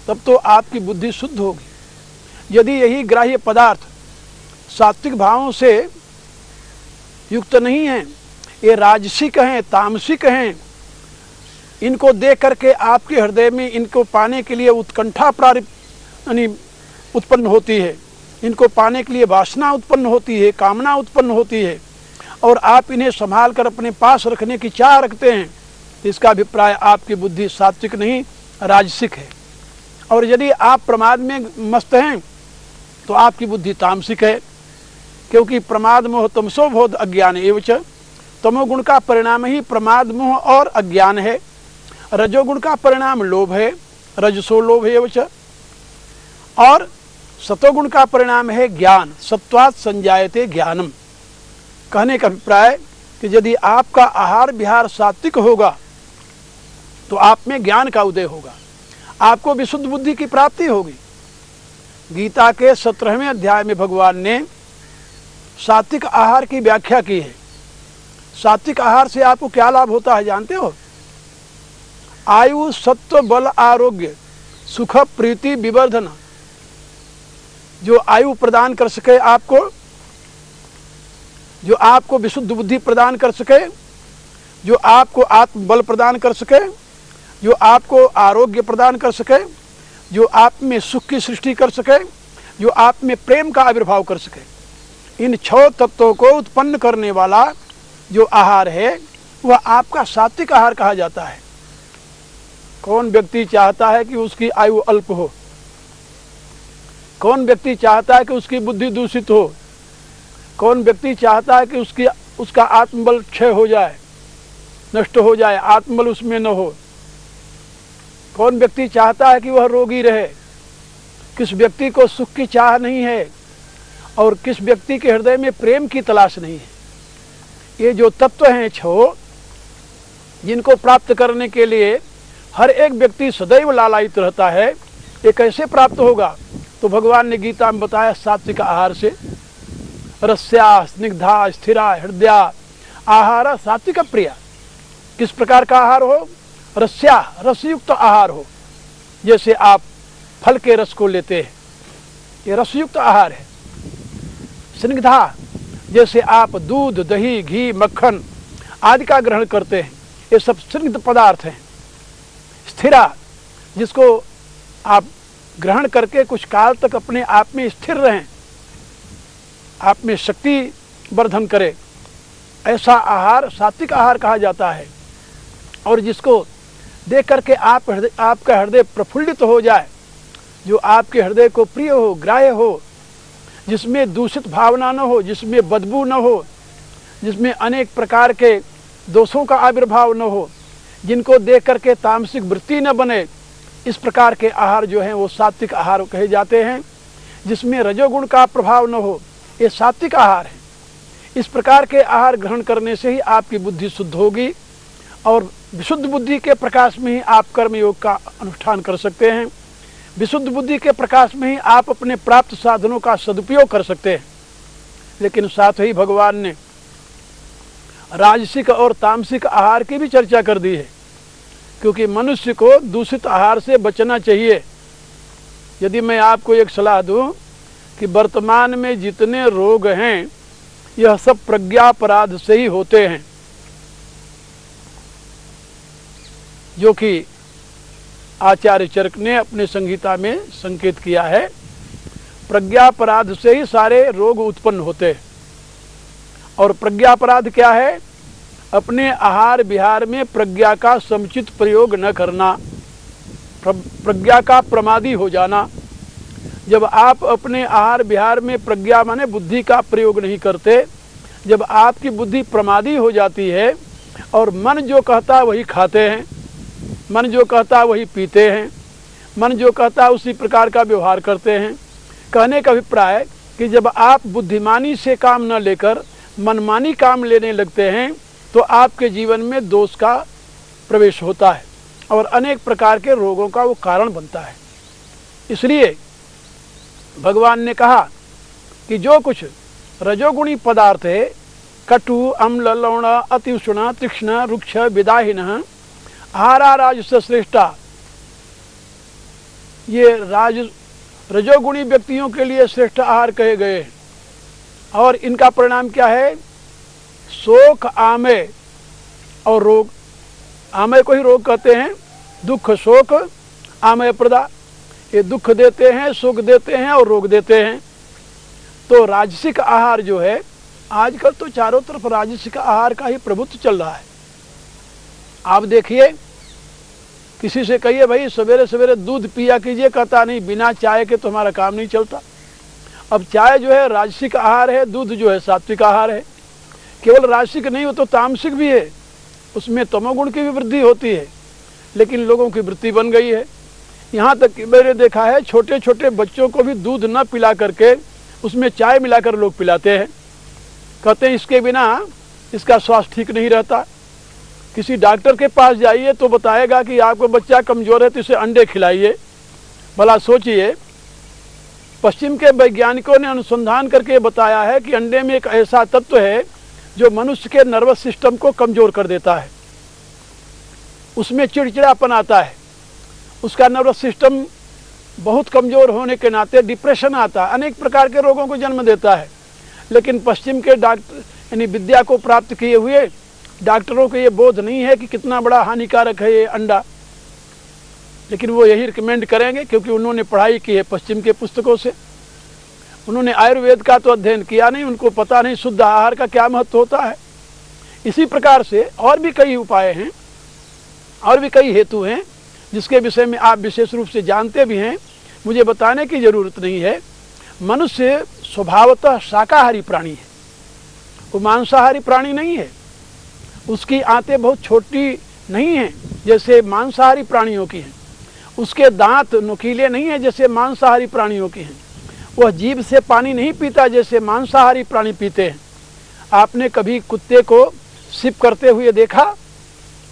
तब तो आपकी बुद्धि शुद्ध होगी। यदि यही ग्राह्य पदार्थ सात्विक भावों से युक्त नहीं है, ये राजसिक हैं, तामसिक हैं, इनको देख करके आपके हृदय में इनको पाने के लिए उत्कंठा उत्पन्न होती है, इनको पाने के लिए वासना उत्पन्न होती है, कामना उत्पन्न होती है, और आप इन्हें संभाल कर अपने पास रखने की चाह रखते हैं, तो इसका अभिप्राय आपकी बुद्धि सात्विक नहीं राजसिक है। और यदि आप प्रमाद में मस्त हैं तो आपकी बुद्धि तामसिक है, क्योंकि प्रमाद मोह तमसो बोध अज्ञान एवच। तमोगुण का परिणाम ही प्रमाद मोह और अज्ञान है। रजोगुण का परिणाम लोभ है, रजसो लोभ एवच। और सतोगुण का परिणाम है ज्ञान, सत्वात् संजायते ज्ञानम। कहने का अभिप्राय कि यदि आपका आहार विहार सात्विक होगा तो आप में ज्ञान का उदय होगा, आपको विशुद्ध बुद्धि की प्राप्ति होगी। गीता के 17वें अध्याय में भगवान ने सात्विक आहार की व्याख्या की है। सात्विक आहार से आपको क्या लाभ होता है जानते हो? आयु, सत्व, बल, आरोग्य, सुख, प्रीति, विवर्धन। जो आयु प्रदान कर सके आपको, जो आपको विशुद्ध बुद्धि प्रदान कर सके, जो आपको आत्मबल प्रदान कर सके, जो आपको आरोग्य प्रदान कर सके, जो आप में सुख की सृष्टि कर सके, जो आप में प्रेम का आविर्भाव कर सके। इन 6 तत्वों को उत्पन्न करने वाला जो आहार है वह आपका सात्विक आहार कहा जाता है। कौन व्यक्ति चाहता है कि उसकी आयु अल्प हो? कौन व्यक्ति चाहता है कि उसकी बुद्धि दूषित हो? कौन व्यक्ति चाहता है कि उसका आत्मबल क्षय हो जाए, नष्ट हो जाए, आत्मबल उसमें न हो? कौन व्यक्ति चाहता है कि वह रोगी रहे? किस व्यक्ति को सुख की चाह नहीं है और किस व्यक्ति के हृदय में प्रेम की तलाश नहीं है? ये जो तत्व हैं 6, जिनको प्राप्त करने के लिए हर एक व्यक्ति सदैव लालायित रहता है, ये कैसे प्राप्त होगा? तो भगवान ने गीता में बताया सात्विक आहार से। रस्या स्निग्धा स्थिरा हृदया आहार सात्विक प्रिया। किस प्रकार का आहार हो? रस्या, रसयुक्त आहार हो। जैसे आप फल के रस को लेते हैं, ये रसयुक्त आहार है। स्निग्धा, जैसे आप दूध, दही, घी, मक्खन आदि का ग्रहण करते हैं, ये सब स्निग्ध पदार्थ हैं। स्थिरा, जिसको आप ग्रहण करके कुछ काल तक अपने आप में स्थिर रहें, आप में शक्ति वर्धन करे, ऐसा आहार सात्विक आहार कहा जाता है। और जिसको देख करके आपका हृदय प्रफुल्लित हो जाए, जो आपके हृदय को प्रिय हो, ग्राह्य हो, जिसमें दूषित भावना न हो, जिसमें बदबू न हो, जिसमें अनेक प्रकार के दोषों का आविर्भाव न हो, जिनको देख करके तामसिक वृत्ति न बने, इस प्रकार के आहार जो हैं वो सात्विक आहार कहे जाते हैं। जिसमें रजोगुण का प्रभाव न हो, ये सात्विक आहार है। इस प्रकार के आहार ग्रहण करने से ही आपकी बुद्धि शुद्ध होगी और विशुद्ध बुद्धि के प्रकाश में ही आप कर्मयोग का अनुष्ठान कर सकते हैं। विशुद्ध बुद्धि के प्रकाश में ही आप अपने प्राप्त साधनों का सदुपयोग कर सकते हैं। लेकिन साथ ही भगवान ने राजसिक और तामसिक आहार की भी चर्चा कर दी है, क्योंकि मनुष्य को दूषित आहार से बचना चाहिए। यदि मैं आपको एक सलाह दूं कि वर्तमान में जितने रोग हैं यह सब प्रज्ञापराध से ही होते हैं, जो कि आचार्य चरक ने अपने संहिता में संकेत किया है। प्रज्ञापराध से ही सारे रोग उत्पन्न होते हैं। और प्रज्ञापराध क्या है? अपने आहार विहार में प्रज्ञा का समुचित प्रयोग न करना, प्रज्ञा का प्रमादी हो जाना। जब आप अपने आहार विहार में प्रज्ञा माने बुद्धि का प्रयोग नहीं करते, जब आपकी बुद्धि प्रमादी हो जाती है और मन जो कहता वही खाते हैं, मन जो कहता वही पीते हैं, मन जो कहता उसी प्रकार का व्यवहार करते हैं। कहने का अभिप्राय कि जब आप बुद्धिमानी से काम न लेकर मनमानी काम लेने लगते हैं तो आपके जीवन में दोष का प्रवेश होता है और अनेक प्रकार के रोगों का वो कारण बनता है। इसलिए भगवान ने कहा कि जो कुछ रजोगुणी पदार्थ है, कटु अम्ल लवण अति उष्ण तीक्ष्ण रुक्ष विदाहीन आहारा राजस श्रेष्ठा, ये रजोगुणी व्यक्तियों के लिए श्रेष्ठ आहार कहे गए हैं। और इनका परिणाम क्या है? शोक आमय और रोग। आमय को ही रोग कहते हैं, दुख शोक आमय प्रदा। ये दुख देते हैं, सुख देते हैं और रोग देते हैं। तो राजसिक आहार जो है, आजकल तो चारों तरफ राजसिक आहार का ही प्रभुत्व चल रहा है। आप देखिए, किसी से कहिए भाई सवेरे सवेरे दूध पिया कीजिए, कहता नहीं बिना चाय के तो हमारा काम नहीं चलता। अब चाय जो है राजसिक आहार है, दूध जो है सात्विक आहार है। केवल राजसिक नहीं हो तो तामसिक भी है, उसमें तमोगुण की भी वृद्धि होती है, लेकिन लोगों की वृत्ति बन गई है। यहाँ तक कि मैंने देखा है छोटे छोटे बच्चों को भी दूध न पिला करके उसमें चाय मिलाकर लोग पिलाते हैं। कहते हैं इसके बिना इसका स्वास्थ्य ठीक नहीं रहता। किसी डॉक्टर के पास जाइए तो बताएगा कि आपका बच्चा कमजोर है तो इसे अंडे खिलाइए। भला सोचिए, पश्चिम के वैज्ञानिकों ने अनुसंधान करके बताया है कि अंडे में एक ऐसा तत्व है जो मनुष्य के नर्वस सिस्टम को कमजोर कर देता है। उसमें चिड़चिड़ापन आता है, उसका नर्वस सिस्टम बहुत कमजोर होने के नाते डिप्रेशन आता है, अनेक प्रकार के रोगों को जन्म देता है। लेकिन पश्चिम के डॉक्टर यानी विद्या को प्राप्त किए हुए डॉक्टरों को ये बोध नहीं है कि कितना बड़ा हानिकारक है ये अंडा, लेकिन वो यही रिकमेंड करेंगे क्योंकि उन्होंने पढ़ाई की है पश्चिम के पुस्तकों से। उन्होंने आयुर्वेद का तो अध्ययन किया नहीं, उनको पता नहीं शुद्ध आहार का क्या महत्व होता है। इसी प्रकार से और भी कई उपाय हैं, और भी कई हेतु हैं जिसके विषय में आप विशेष रूप से जानते भी हैं, मुझे बताने की जरूरत नहीं है। मनुष्य स्वभावतः शाकाहारी प्राणी है, वो मांसाहारी प्राणी नहीं है। उसकी आंतें बहुत छोटी नहीं हैं जैसे मांसाहारी प्राणियों की हैं, उसके दांत नुकीले नहीं हैं जैसे मांसाहारी प्राणियों के हैं, वह जीभ से पानी नहीं पीता जैसे मांसाहारी प्राणी पीते हैं। आपने कभी कुत्ते को सिप करते हुए देखा?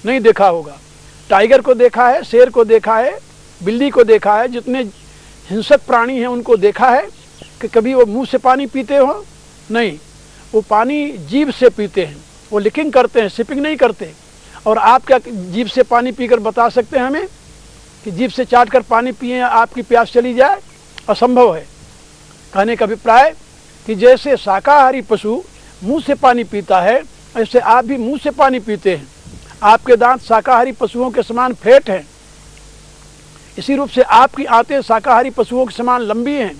नहीं देखा होगा। टाइगर को देखा है, शेर को देखा है, बिल्ली को देखा है, जितने हिंसक प्राणी हैं उनको देखा है कि कभी वो मुंह से पानी पीते हो? नहीं, वो पानी जीभ से पीते हैं, वो लिकिंग करते हैं, सिपिंग नहीं करते। और आप क्या जीभ से पानी पीकर बता सकते हैं हमें कि जीभ से चाट कर पानी पिए आपकी प्यास चली जाए? असंभव है। कहने का अभिप्राय कि जैसे शाकाहारी पशु मुंह से पानी पीता है, ऐसे आप भी मुंह से पानी पीते हैं। आपके दांत शाकाहारी पशुओं के समान फेट हैं, इसी रूप से आपकी आंतें शाकाहारी पशुओं के समान लंबी हैं।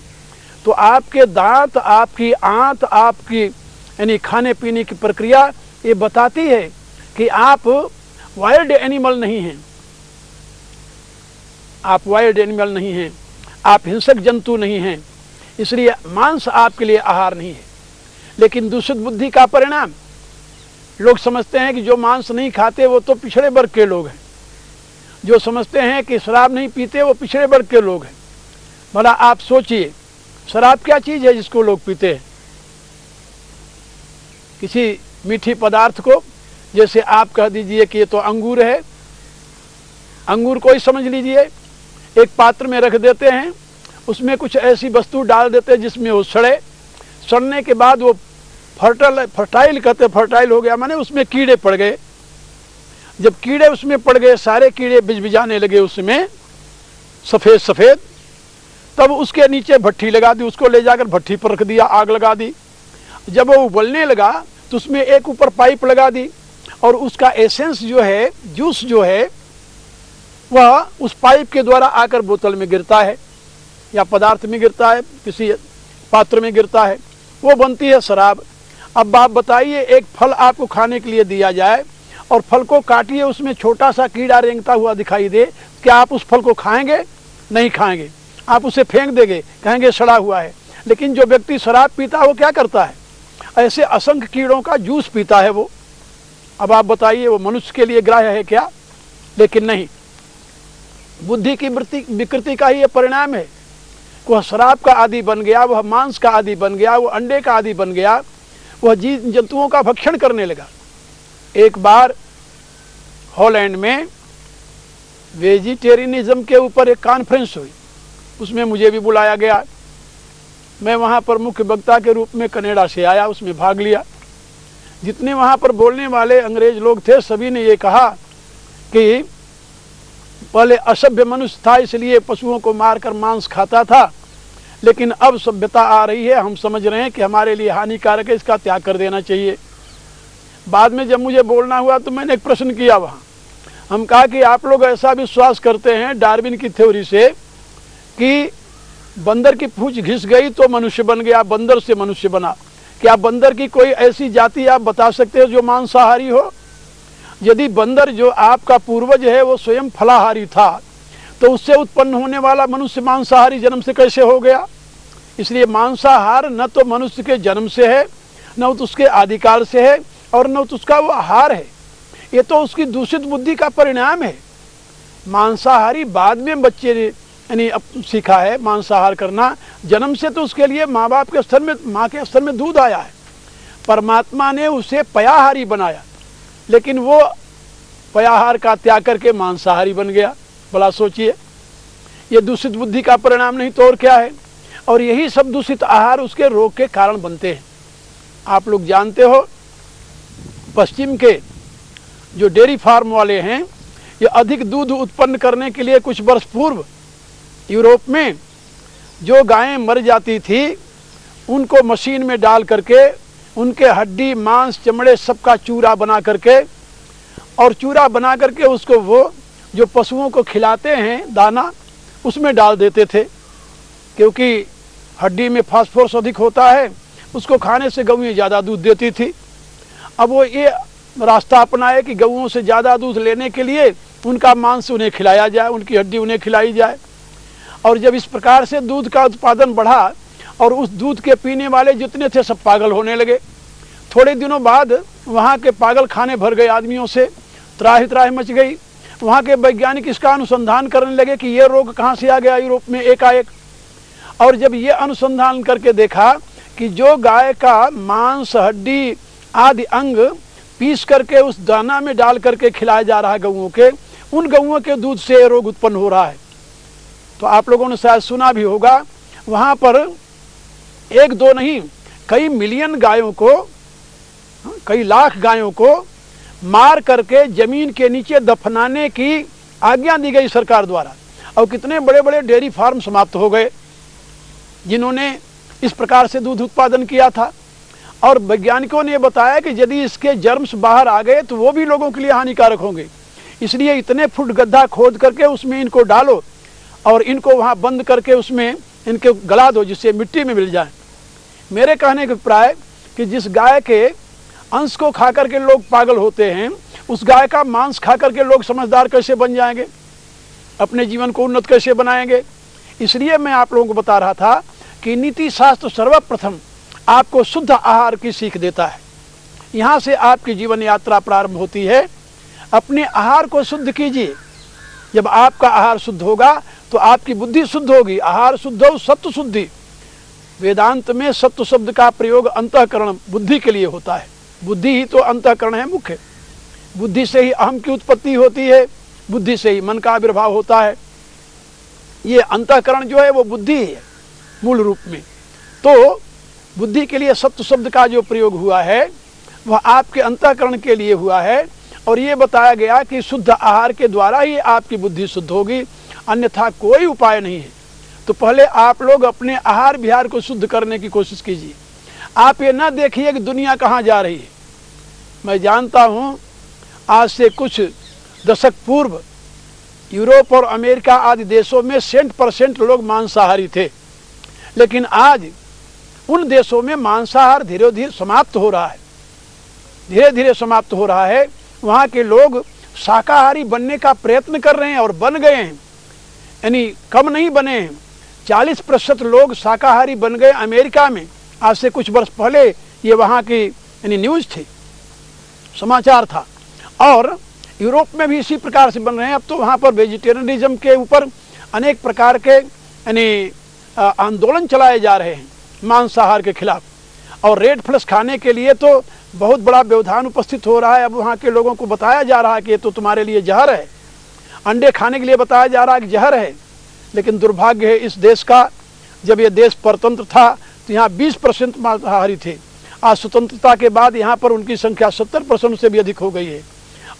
तो आपके दांत, आपकी आंत, आपकी यानी खाने पीने की प्रक्रिया ये बताती है कि आप वाइल्ड एनिमल नहीं हैं, आप वाइल्ड एनिमल नहीं हैं, आप हिंसक जंतु नहीं हैं। इसलिए मांस आपके लिए आहार नहीं है। लेकिन दूषित बुद्धि का परिणाम, लोग समझते हैं कि जो मांस नहीं खाते वो तो पिछड़े वर्ग के लोग हैं, जो समझते हैं कि शराब नहीं पीते वो पिछड़े वर्ग के लोग हैं। भला आप सोचिए, शराब क्या चीज़ है जिसको लोग पीते हैं? किसी मीठी पदार्थ को, जैसे आप कह दीजिए कि ये तो अंगूर है, अंगूर को ही समझ लीजिए, एक पात्र में रख देते हैं, उसमें कुछ ऐसी वस्तु डाल देते हैं जिसमें वो सड़े, सड़ने के बाद वो फर्टाइल कहते, फर्टाइल हो गया, माने उसमें कीड़े पड़ गए। जब कीड़े उसमें पड़ गए, सारे कीड़े बिजबिजाने लगे उसमें सफ़ेद सफ़ेद, तब उसके नीचे भट्टी लगा दी, उसको ले जाकर भट्टी पर रख दिया, आग लगा दी। जब वो उबलने लगा तो उसमें एक ऊपर पाइप लगा दी और उसका एसेंस जो है, जूस जो है, वह उस पाइप के द्वारा आकर बोतल में गिरता है या पदार्थ में गिरता है, किसी पात्र में गिरता है, वो बनती है शराब। अब आप बताइए, एक फल आपको खाने के लिए दिया जाए और फल को काटिए, उसमें छोटा सा कीड़ा रेंगता हुआ दिखाई दे, क्या आप उस फल को खाएंगे? नहीं खाएंगे, आप उसे फेंक देंगे, कहेंगे सड़ा हुआ है। लेकिन जो व्यक्ति शराब पीता है वो क्या करता है? ऐसे असंख्य कीड़ों का जूस पीता है वो। अब आप बताइए, वो मनुष्य के लिए ग्राह्य है क्या? लेकिन नहीं, बुद्धि की विकृति का ही ये परिणाम है। वह शराब का आदी बन गया, वह मांस का आदी बन गया, वह अंडे का आदी बन गया, वह जीव जंतुओं का भक्षण करने लगा। एक बार हॉलैंड में वेजिटेरियनिज्म के ऊपर एक कॉन्फ्रेंस हुई, उसमें मुझे भी बुलाया गया। मैं वहाँ पर मुख्य वक्ता के रूप में कनाडा से आया, उसमें भाग लिया। जितने वहाँ पर बोलने वाले अंग्रेज लोग थे, सभी ने ये कहा कि पहले असभ्य मनुष्य था, इसलिए पशुओं को मारकर मांस खाता था, लेकिन अब सभ्यता आ रही है, हम समझ रहे हैं कि हमारे लिए हानिकारक है, इसका त्याग कर देना चाहिए। बाद में जब मुझे बोलना हुआ तो मैंने एक प्रश्न किया वहाँ। हम कहा कि आप लोग ऐसा विश्वास करते हैं डार्विन की थ्योरी से कि बंदर की पूंछ घिस गई तो मनुष्य बन गया, बंदर से मनुष्य बना, क्या बंदर की कोई ऐसी जाति आप बता सकते हो जो मांसाहारी हो? यदि बंदर जो आपका पूर्वज है वो स्वयं फलाहारी था, तो उससे उत्पन्न होने वाला मनुष्य मांसाहारी जन्म से कैसे हो गया? इसलिए मांसाहार न तो मनुष्य के जन्म से है, न तो उसके आदिकाल से है, और न तो उसका वो आहार है। ये तो उसकी दूषित बुद्धि का परिणाम है। मांसाहारी बाद में बच्चे ने यानी सीखा है मांसाहार करना, जन्म से तो उसके लिए माँ बाप के स्तर में, माँ के स्तर में दूध आया है। परमात्मा ने उसे पयाहारी बनाया, लेकिन वो पयाहार का त्याग करके मांसाहारी बन गया। भला सोचिए, ये दूषित बुद्धि का परिणाम नहीं तो और क्या है? और यही सब दूषित आहार उसके रोग के कारण बनते हैं। आप लोग जानते हो, पश्चिम के जो डेयरी फार्म वाले हैं, ये अधिक दूध उत्पन्न करने के लिए कुछ वर्ष पूर्व यूरोप में जो गायें मर जाती थी, उनको मशीन में डाल करके उनके हड्डी, मांस, चमड़े सबका चूरा बना करके, और चूरा बना करके उसको वो जो पशुओं को खिलाते हैं दाना, उसमें डाल देते थे, क्योंकि हड्डी में फास्फोरस अधिक होता है, उसको खाने से गौएं ज़्यादा दूध देती थी। अब वो ये रास्ता अपनाए कि गौओं से ज़्यादा दूध लेने के लिए उनका मांस उन्हें खिलाया जाए, उनकी हड्डी उन्हें खिलाई जाए। और जब इस प्रकार से दूध का उत्पादन बढ़ा और उस दूध के पीने वाले जितने थे सब पागल होने लगे। थोड़े दिनों बाद वहाँ के पागल खाने भर गए आदमियों से, त्राही त्राही मच गई। वहाँ के वैज्ञानिक इसका अनुसंधान करने लगे कि ये रोग कहाँ से आ गया यूरोप में एकाएक। और जब ये अनुसंधान करके देखा कि जो गाय का मांस, हड्डी आदि अंग पीस करके उस दाना में डाल करके खिलाया जा रहा है गौओं के, उन गौओं के दूध से रोग उत्पन्न हो रहा है। तो आप लोगों ने शायद सुना भी होगा, वहाँ पर एक दो नहीं, कई मिलियन गायों को, कई लाख गायों को मार करके जमीन के नीचे दफनाने की आज्ञा दी गई सरकार द्वारा। और कितने बड़े बड़े डेयरी फार्म समाप्त हो गए जिन्होंने इस प्रकार से दूध उत्पादन किया था। और वैज्ञानिकों ने बताया कि यदि इसके जर्म्स बाहर आ गए तो वो भी लोगों के लिए हानिकारक होंगे, इसलिए इतने फुट गड्ढा खोद करके उसमें इनको डालो और इनको वहाँ बंद करके उसमें इनको गला दो जिससे मिट्टी में मिल जाए। मेरे कहने का अभिप्राय कि जिस गाय के अंश को खा करके लोग पागल होते हैं, उस गाय का मांस खा करके लोग समझदार कैसे बन जाएंगे, अपने जीवन को उन्नत कैसे बनाएंगे? इसलिए मैं आप लोगों को बता रहा था कि नीति शास्त्र सर्वप्रथम आपको शुद्ध आहार की सीख देता है। यहाँ से आपकी जीवन यात्रा प्रारंभ होती है। अपने आहार को शुद्ध कीजिए। जब आपका आहार शुद्ध होगा तो आपकी बुद्धि शुद्ध होगी। आहार शुद्ध हो सत्व शुद्धि। वेदांत में सत्व शब्द का प्रयोग अंतःकरण बुद्धि के लिए होता है। बुद्धि ही तो अंतःकरण है मुख्य। बुद्धि से ही अहम की उत्पत्ति होती है, बुद्धि से ही मन का आविर्भाव होता है। ये अंतःकरण जो है वो बुद्धि है मूल रूप में। तो बुद्धि के लिए सत्व शब्द का जो प्रयोग हुआ है वह आपके अंतःकरण के लिए हुआ है। और ये बताया गया कि शुद्ध आहार के द्वारा ही आपकी बुद्धि शुद्ध होगी, अन्यथा कोई उपाय नहीं है। तो पहले आप लोग अपने आहार विहार को शुद्ध करने की कोशिश कीजिए। आप ये ना देखिए कि दुनिया कहाँ जा रही है। मैं जानता हूँ आज से कुछ दशक पूर्व यूरोप और अमेरिका आदि देशों में 100% लोग मांसाहारी थे, लेकिन आज उन देशों में मांसाहार धीरे धीरे समाप्त हो रहा है। धीरे धीरे समाप्त हो रहा है। वहाँ के लोग शाकाहारी बनने का प्रयत्न कर रहे हैं और बन गए हैं, यानी कम नहीं बने हैं। 40% लोग शाकाहारी बन गए अमेरिका में। आज से कुछ वर्ष पहले ये वहाँ की यानी न्यूज़ थी, समाचार था। और यूरोप में भी इसी प्रकार से बन रहे हैं। अब तो वहाँ पर वेजिटेरियनिज्म के ऊपर अनेक प्रकार के यानी आंदोलन चलाए जा रहे हैं मांसाहार के खिलाफ। और रेड फ्लश खाने के लिए तो बहुत बड़ा व्यवधान उपस्थित हो रहा है। अब वहाँ के लोगों को बताया जा रहा है कि ये तो तुम्हारे लिए जहर है। अंडे खाने के लिए बताया जा रहा है कि जहर है। लेकिन दुर्भाग्य है इस देश का, जब ये देश परतंत्र था तो यहाँ 20% मांसाहारी थे। आज स्वतंत्रता के बाद यहाँ पर उनकी संख्या 70% से भी अधिक हो गई है।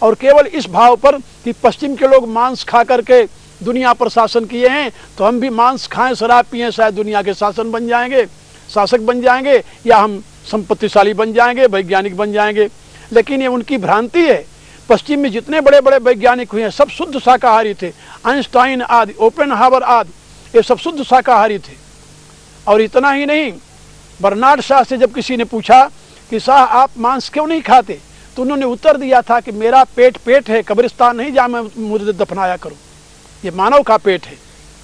और केवल इस भाव पर कि पश्चिम के लोग मांस खा करके दुनिया पर शासन किए हैं, तो हम भी मांस खाएं, शराब पिएं, शायद दुनिया के शासन बन जाएंगे, शासक बन जाएंगे, या हम संपत्तिशाली बन जाएंगे, वैज्ञानिक बन जाएंगे। लेकिन ये उनकी भ्रांति है। पश्चिम में जितने बड़े बड़े वैज्ञानिक हुए हैं सब शुद्ध शाकाहारी थे। आइंस्टाइन आदि, ओपेनहावर आदि, ये सब शुद्ध शाकाहारी थे। और इतना ही नहीं, बर्नार्ड शॉ से जब किसी ने पूछा कि शाह आप मांस क्यों नहीं खाते, तो उन्होंने उत्तर दिया था कि मेरा पेट पेट है, कब्रिस्तान नहीं जहाँ मैं मुझे दफनाया करूँ। ये मानव का पेट है।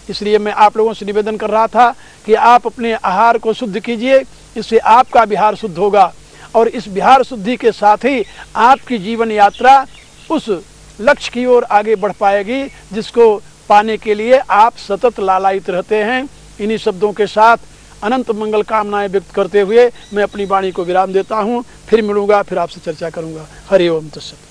इसलिए मैं आप लोगों से निवेदन कर रहा था कि आप अपने आहार को शुद्ध कीजिए, इससे आपका विहार शुद्ध होगा। और इस विहार शुद्धि के साथ ही आपकी जीवन यात्रा उस लक्ष्य की ओर आगे बढ़ पाएगी जिसको पाने के लिए आप सतत लालायित रहते हैं। इन्हीं शब्दों के साथ अनंत मंगल कामनाएं व्यक्त करते हुए मैं अपनी वाणी को विराम देता हूँ। फिर मिलूंगा, फिर आपसे चर्चा करूंगा। हरि ओम तत्सत।